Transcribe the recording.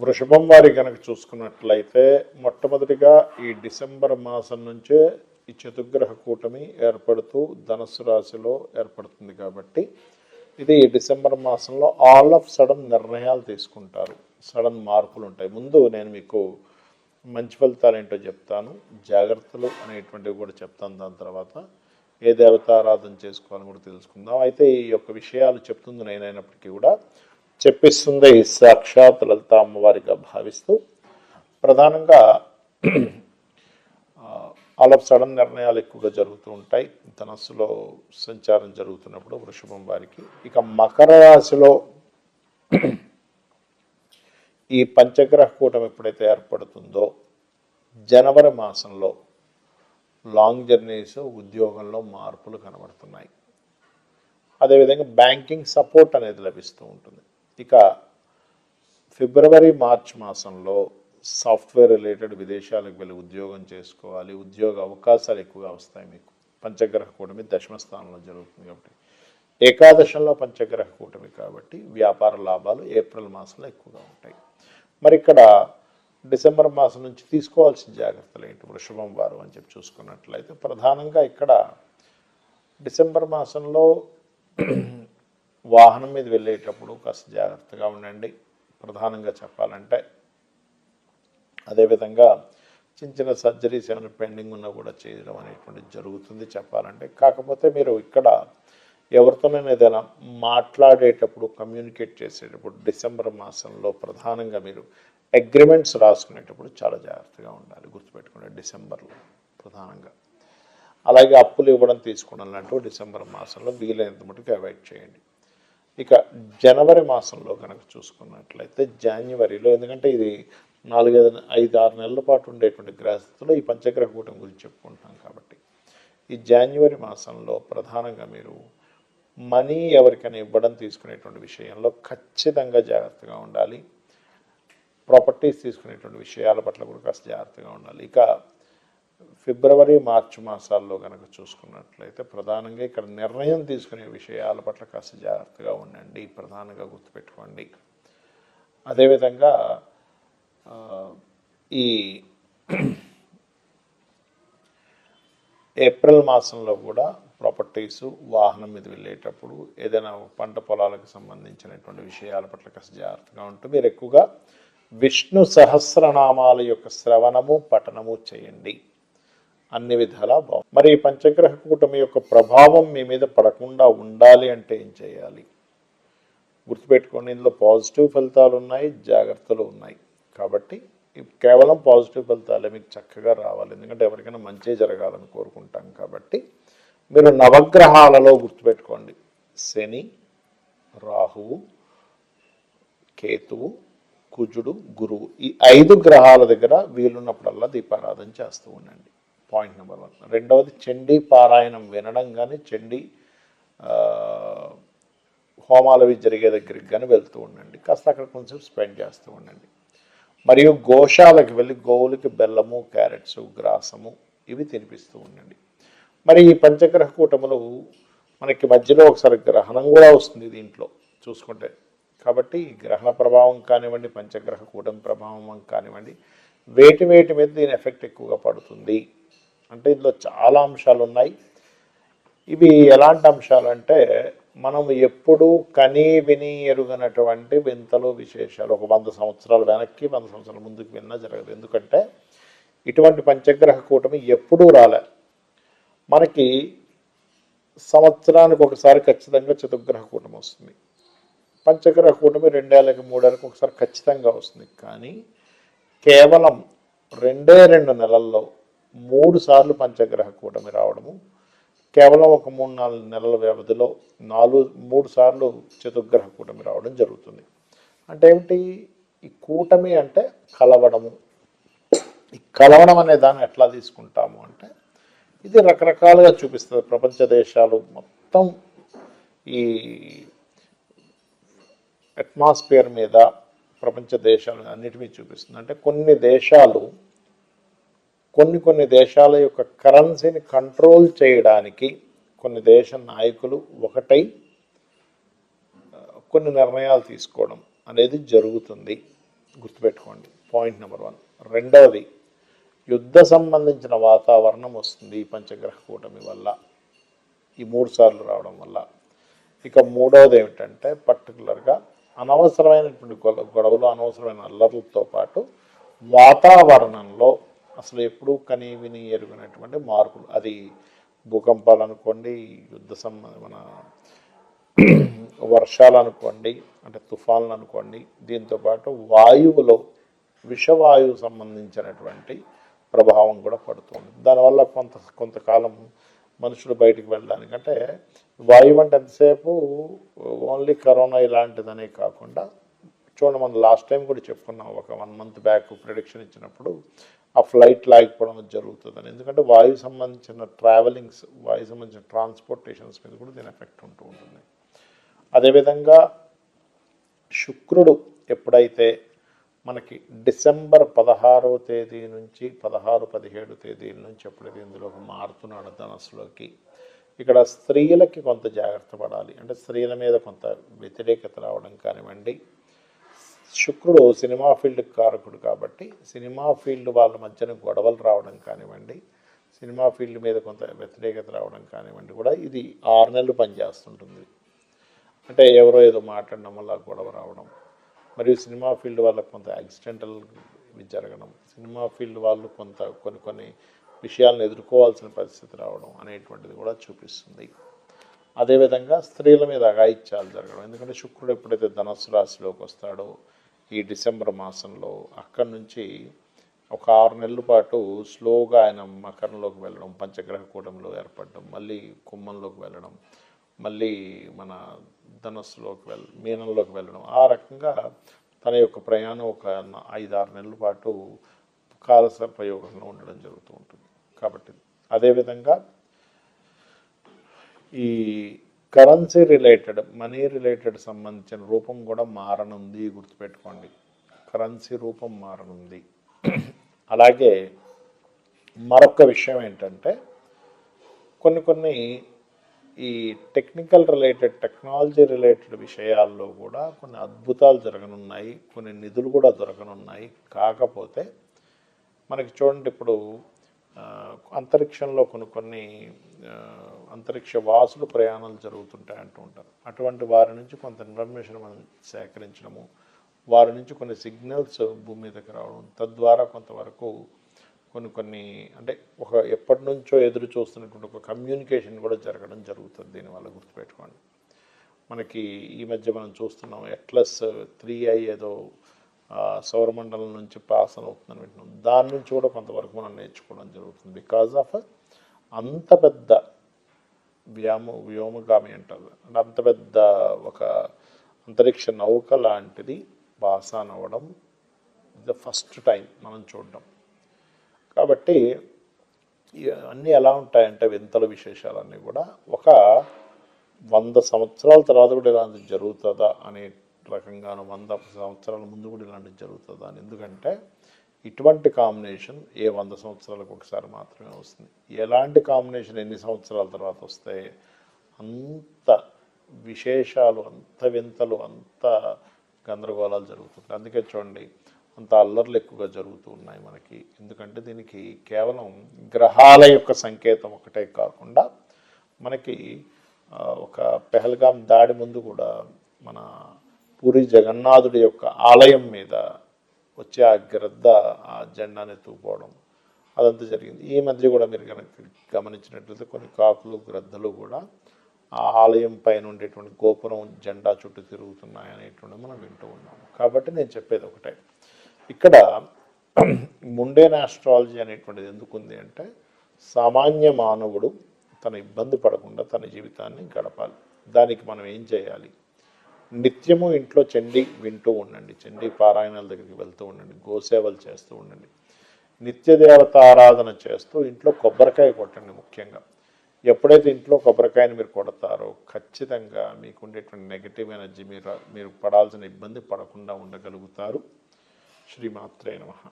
వృషభం వారి కనుక చూసుకున్నట్లయితే మొట్టమొదటిగా ఈ డిసెంబర్ మాసం నుంచే ఈ చతుర్గ్రహ కూటమి ఏర్పడుతూ ధనుస్సు రాశిలో ఏర్పడుతుంది కాబట్టి ఇది డిసెంబర్ మాసంలో ఆల్ ఆఫ్ సడన్ నిర్ణయాలు తీసుకుంటారు, సడన్ మార్పులు ఉంటాయి. ముందు నేను మీకు మంచి ఫలితాలు ఏంటో చెప్తాను, జాగ్రత్తలు అనేటువంటివి కూడా చెప్తాను. దాని తర్వాత ఏ దేవతారాధన చేసుకోవాలని కూడా తెలుసుకుందాం. అయితే ఈ యొక్క విషయాలు చెప్తుంది నేనైనప్పటికీ కూడా చెప్పిస్తుంది సాక్షాత్ లలిత అమ్మవారిగా భావిస్తూ ప్రధానంగా ఆల్ ఆఫ్ సడన్ నిర్ణయాలు ఎక్కువగా జరుగుతూ ఉంటాయి ధనస్సులో సంచారం జరుగుతున్నప్పుడు వృషభం వారికి. ఇక మకర రాశిలో ఈ పంచగ్రహ కూటమి ఎప్పుడైతే ఏర్పడుతుందో జనవరి మాసంలో లాంగ్ జర్నీస్, ఉద్యోగంలో మార్పులు కనబడుతున్నాయి. అదేవిధంగా బ్యాంకింగ్ సపోర్ట్ అనేది లభిస్తూ ఉంటుంది. ఇక ఫిబ్రవరి మార్చ్ మాసంలో సాఫ్ట్వేర్ రిలేటెడ్ విదేశాలకు వెళ్ళి ఉద్యోగం చేసుకోవాలి, ఉద్యోగ అవకాశాలు ఎక్కువగా వస్తాయి మీకు. పంచగ్రహ కూటమి దశమ స్థానంలో జరుగుతుంది కాబట్టి, ఏకాదశంలో పంచగ్రహ కూటమి కాబట్టి వ్యాపార లాభాలు ఏప్రిల్ మాసంలో ఎక్కువగా ఉంటాయి. మరి ఇక్కడ డిసెంబర్ మాసం నుంచి తీసుకోవాల్సిన జాగ్రత్తలు ఏంటి వృషభం వారు అని చెప్పి చూసుకున్నట్లయితే ప్రధానంగా ఇక్కడ డిసెంబర్ మాసంలో వాహనం మీద వెళ్ళేటప్పుడు కాస్త జాగ్రత్తగా ఉండండి ప్రధానంగా చెప్పాలంటే. అదేవిధంగా చిన్న చిన్న సర్జరీస్ ఏమైనా పెండింగ్ ఉన్నా కూడా చేయడం అనేటువంటిది జరుగుతుంది చెప్పాలంటే. కాకపోతే మీరు ఇక్కడ ఎవరితోనైనా ఏదైనా మాట్లాడేటప్పుడు, కమ్యూనికేట్ చేసేటప్పుడు డిసెంబర్ మాసంలో ప్రధానంగా మీరు అగ్రిమెంట్స్ రాసుకునేటప్పుడు చాలా జాగ్రత్తగా ఉండాలి, గుర్తుపెట్టుకోండి డిసెంబర్లో ప్రధానంగా. అలాగే అప్పులు ఇవ్వడం, తీసుకోవడం లాంటివి డిసెంబర్ మాసంలో వీలైనంత మటుకు అవాయిడ్ చేయండి. ఇక జనవరి మాసంలో కనుక చూసుకున్నట్లయితే జాన్యువరిలో, ఎందుకంటే ఇది 4-5-6 నెలల పాటు ఉండేటువంటి గ్రహస్థితిలో ఈ పంచగ్రహ కూటమి గురించి చెప్పుకుంటున్నాం కాబట్టి ఈ జాన్యువరి మాసంలో ప్రధానంగా మీరు మనీ ఎవరికైనా ఇవ్వడం, తీసుకునేటువంటి విషయంలో ఖచ్చితంగా జాగ్రత్తగా ఉండాలి. ప్రాపర్టీస్ తీసుకునేటువంటి విషయాల పట్ల కూడా కాస్త జాగ్రత్తగా ఉండాలి. ఇక ఫిబ్రవరి మార్చి మాసాల్లో కనుక చూసుకున్నట్లయితే ప్రధానంగా ఇక్కడ నిర్ణయం తీసుకునే విషయాల పట్ల కాస్త జాగ్రత్తగా ఉండండి, ప్రధానంగా గుర్తుపెట్టుకోండి. అదేవిధంగా ఈ ఏప్రిల్ మాసంలో కూడా ప్రాపర్టీసు, వాహనం మీద వెళ్ళేటప్పుడు ఏదైనా పంట పొలాలకు సంబంధించినటువంటి విషయాల పట్ల కాస్త జాగ్రత్తగా ఉంటూ మీరు ఎక్కువగా విష్ణు సహస్రనామాల యొక్క శ్రవణము, పఠనము చేయండి. అన్ని విధాలా బాగుంది. మరి ఈ పంచగ్రహ కూటమి యొక్క ప్రభావం మీ మీద పడకుండా ఉండాలి అంటే ఏం చేయాలి గుర్తుపెట్టుకోండి. ఇందులో పాజిటివ్ ఫలితాలు ఉన్నాయి, జాగ్రత్తలు ఉన్నాయి. కాబట్టి కేవలం పాజిటివ్ ఫలితాలే మీకు చక్కగా రావాలి, ఎందుకంటే ఎవరికైనా మంచి జరగాలని కోరుకుంటాం కాబట్టి. మీరు నవగ్రహాలలో గుర్తుపెట్టుకోండి, శని, రాహువు, కేతువు, కుజుడు, గురువు, ఈ 5 గ్రహాల దగ్గర వీలున్నప్పుడల్లా దీపారాధన చేస్తూ ఉండండి. Point number 1. రెండవది చండీ పారాయణం వినడం కానీ, చండీ హోమాలు అవి జరిగే దగ్గరికి కానీ వెళ్తూ ఉండండి, కాస్త అక్కడ కొంచెం స్పెండ్ చేస్తూ ఉండండి. మరియు గోశాలకు వెళ్ళి గోవులకి బెల్లము, క్యారెట్స్, గ్రాసము ఇవి తినిపిస్తూ ఉండండి. మరి ఈ పంచగ్రహ కూటములు మనకి మధ్యలో ఒకసారి గ్రహణం కూడా వస్తుంది దీంట్లో చూసుకుంటే. కాబట్టి గ్రహణ ప్రభావం కానివ్వండి, పంచగ్రహ కూటమి ప్రభావం కానివ్వండి, వేటి మీద దీని ఎఫెక్ట్ ఎక్కువగా పడుతుంది అంటే ఇందులో చాలా అంశాలు ఉన్నాయి. ఇవి ఎలాంటి అంశాలు అంటే మనం ఎప్పుడూ కనీ విని ఎరుగనటువంటి వింతలు, విశేషాలు ఒక 100 సంవత్సరాల వెనక్కి, 100 సంవత్సరాల ముందుకు విన్నా జరగదు. ఎందుకంటే ఇటువంటి పంచగ్రహ కూటమి ఎప్పుడూ రాలే. మనకి సంవత్సరానికి ఒకసారి ఖచ్చితంగా చతుర్గ్రహ కూటమి వస్తుంది. పంచగ్రహ కూటమి 2 ఏళ్ళకి 3 ఏళ్ళకి ఒకసారి ఖచ్చితంగా వస్తుంది. కానీ కేవలం 2 నెలల్లో 3 సార్లు పంచగ్రహ కూటమి రావడము, కేవలం ఒక 3-4 నెలల వ్యవధిలో 3 సార్లు చతుర్గ్రహ కూటమి రావడం జరుగుతుంది. అంటే ఏమిటి ఈ కూటమి అంటే? కలవడము. ఈ కలవడం అనే దాన్ని ఎట్లా తీసుకుంటాము అంటే ఇది రకరకాలుగా చూపిస్తుంది. ప్రపంచ దేశాలు మొత్తం ఈ అట్మాస్ఫియర్ మీద ప్రపంచ దేశాలు అన్నిటినీ చూపిస్తుంది. అంటే కొన్ని దేశాలు కొన్ని దేశాల యొక్క కరెన్సీని కంట్రోల్ చేయడానికి కొన్ని దేశ నాయకులు ఒకటై కొన్ని నిర్ణయాలు తీసుకోవడం అనేది జరుగుతుంది. గుర్తుపెట్టుకోండి. Point number 1. రెండవది, యుద్ధ సంబంధించిన వాతావరణం వస్తుంది ఈ పంచగ్రహ కూటమి వల్ల, ఈ 3 సార్లు రావడం వల్ల. ఇక మూడవది ఏమిటంటే పర్టికులర్గా అనవసరమైనటువంటి గొడవలు, అనవసరమైన అల్లర్లతో పాటు వాతావరణంలో అసలు ఎప్పుడూ కని విని ఎరుగినటువంటి మార్పులు, అది భూకంపాలు అనుకోండి, మన వర్షాలు అనుకోండి, అంటే తుఫాన్లు అనుకోండి, దీంతోపాటు వాయువులో విషవాయువు సంబంధించినటువంటి ప్రభావం కూడా పడుతుంది. దానివల్ల కొంతకాలం మనుషులు బయటికి వెళ్ళడానికి, అంటే వాయువు అంటే ఎంతసేపు ఓన్లీ కరోనా ఇలాంటిదనే కాకుండా చూడండి, మనం లాస్ట్ టైం కూడా చెప్పుకున్నాం, ఒక 1 మంత్ బ్యాక్ ప్రిడిక్షన్ ఇచ్చినప్పుడు ఆ ఫ్లైట్ లాగిపోవడం జరుగుతుందని. ఎందుకంటే వాయువు సంబంధించిన ట్రావెలింగ్స్, వాయువు సంబంధించిన ట్రాన్స్పోర్టేషన్స్ మీద కూడా దీని ఎఫెక్ట్ ఉంటూ ఉంటుంది. అదేవిధంగా శుక్రుడు ఎప్పుడైతే మనకి డిసెంబర్ 16వ తేదీ నుంచి 16-17 తేదీల నుంచి ఎప్పుడైతే ఇందులోకి మారుతున్నాడు ధనస్సులోకి, ఇక్కడ స్త్రీలకి కొంత జాగ్రత్త పడాలి. అంటే స్త్రీల మీద కొంత వ్యతిరేకత రావడం కానివ్వండి. శుక్రుడు సినిమా ఫీల్డ్కి కారకుడు కాబట్టి సినిమా ఫీల్డ్ వాళ్ళ మధ్యన గొడవలు రావడం కానివ్వండి, సినిమా ఫీల్డ్ మీద కొంత వ్యతిరేకత రావడం కానివ్వండి కూడా ఇది 6 నెలలు పనిచేస్తుంటుంది. అంటే ఎవరో ఏదో మాట్లాడడం వల్ల గొడవ రావడం, మరియు సినిమా ఫీల్డ్ వాళ్ళకు కొంత యాక్సిడెంటల్ జరగడం, సినిమా ఫీల్డ్ వాళ్ళు కొన్ని విషయాలను ఎదుర్కోవాల్సిన పరిస్థితి రావడం అనేటువంటిది కూడా చూపిస్తుంది. అదేవిధంగా స్త్రీల మీద అఘాయిత్యాలు జరగడం, ఎందుకంటే శుక్రుడు ఎప్పుడైతే ధనస్సు రాశిలోకి వస్తాడో ఈ డిసెంబర్ మాసంలో, అక్కడి నుంచి ఒక 6 నెలల పాటు స్లోగా ఆయన మకరంలోకి వెళ్ళడం, పంచగ్రహ కూటమిలో ఏర్పడడం, మళ్ళీ కుంభంలోకి వెళ్ళడం, మళ్ళీ మన ధనస్సులోకి మీనంలోకి వెళ్ళడం, ఆ రకంగా తన యొక్క ప్రయాణం ఒక 5-6 నెలల పాటు కాలసర్పయోగంలో ఉండడం జరుగుతూ ఉంటుంది. కాబట్టి అదేవిధంగా ఈ కరెన్సీ రిలేటెడ్, మనీ రిలేటెడ్ సంబంధించిన రూపం కూడా మారనుంది, గుర్తుపెట్టుకోండి. కరెన్సీ రూపం మారనుంది. అలాగే మరొక విషయం ఏంటంటే కొన్ని ఈ టెక్నికల్ రిలేటెడ్, టెక్నాలజీ రిలేటెడ్ విషయాల్లో కూడా కొన్ని అద్భుతాలు జరగనున్నాయి, కొన్ని నిధులు కూడా దొరకనున్నాయి. కాకపోతే మనకి చూడండి, ఇప్పుడు అంతరిక్షంలో కొన్ని అంతరిక్ష వాసులు ప్రయాణాలు జరుగుతుంటాయి అంటూ ఉంటారు. అటువంటి వారి నుంచి కొంత ఇన్ఫర్మేషన్ మనం సేకరించడము, వారి నుంచి కొన్ని సిగ్నల్స్ భూమి మీదకి రావడం, తద్వారా కొంతవరకు కొన్ని అంటే ఎప్పటి నుంచో ఎదురు చూస్తున్నటువంటి ఒక కమ్యూనికేషన్ కూడా జరగడం జరుగుతుంది. దీనివల్ల గుర్తుపెట్టుకోండి, మనకి ఈ మధ్య మనం చూస్తున్నాం ఎట్లస్ 3i ఏదో సౌరమండలం నుంచి పాస్ అవుతుందని వింటున్నాం. దాని నుంచి కూడా కొంతవరకు మనం నేర్చుకోవడం జరుగుతుంది. బికాజ్ ఆఫ్ అంత పెద్ద వ్యోమగామి అంటారు, అంటే అంత పెద్ద ఒక అంతరిక్ష నౌక లాంటిది పాస్ ఆన్ అవ్వడం ద ఫస్ట్ టైం మనం చూడడం. కాబట్టి అన్నీ ఎలా ఉంటాయంటే వింతల విశేషాలన్నీ కూడా ఒక 100 సంవత్సరాల తర్వాత కూడా ఇలాంటిది జరుగుతుందా అనే రకంగాను, 100 సంవత్సరాల ముందు కూడా ఇలాంటిది జరుగుతుందా అని. ఎందుకంటే ఇటువంటి కాంబినేషన్ 100 సంవత్సరాలకు ఒకసారి మాత్రమే వస్తుంది. ఎలాంటి కాంబినేషన్ ఎన్ని సంవత్సరాల తర్వాత వస్తాయి, అంత విశేషాలు, అంత వింతలు, అంత గందరగోళాలు జరుగుతుంటాయి. అందుకే చూడండి, అంత అల్లర్లు ఎక్కువగా జరుగుతూ ఉన్నాయి మనకి. ఎందుకంటే దీనికి కేవలం గ్రహాల యొక్క సంకేతం ఒకటే కాకుండా మనకి ఒక పెహల్గాం దాడి ముందు కూడా మన పూరి జగన్నాథుడి యొక్క ఆలయం మీద వచ్చి ఆ గ్రద్ద ఆ జెండాని ఎత్తుకుపోవడం అదంతా జరిగింది. ఈ మధ్య కూడా మీరు కనుక గమనించినట్లయితే కొన్ని కాకులు, గ్రద్దలు కూడా ఆ ఆలయం పైన ఉండేటువంటి గోపురం జెండా చుట్టూ తిరుగుతున్నాయి అనేటువంటి మనం వింటూ ఉన్నాము. కాబట్టి నేను చెప్పేది ఒకటే, ఇక్కడ ముండేన్ ఆస్ట్రాలజీ అనేటువంటిది ఎందుకుంది అంటే సామాన్య మానవుడు తన ఇబ్బంది పడకుండా తన జీవితాన్ని గడపాలి. దానికి మనం ఏం చేయాలి, నిత్యము ఇంట్లో చండీ వింటూ ఉండండి, చండీ పారాయణాల దగ్గరికి వెళ్తూ ఉండండి, గోసేవలు చేస్తూ ఉండండి, నిత్యదేవత ఆరాధన చేస్తూ ఇంట్లో కొబ్బరికాయ కొట్టండి. ముఖ్యంగా ఎప్పుడైతే ఇంట్లో కొబ్బరికాయని మీరు కొడతారో ఖచ్చితంగా మీకు ఉండేటువంటి నెగిటివ్ ఎనర్జీ మీరు పడాల్సిన ఇబ్బంది పడకుండా ఉండగలుగుతారు. శ్రీమాత్రే నమః.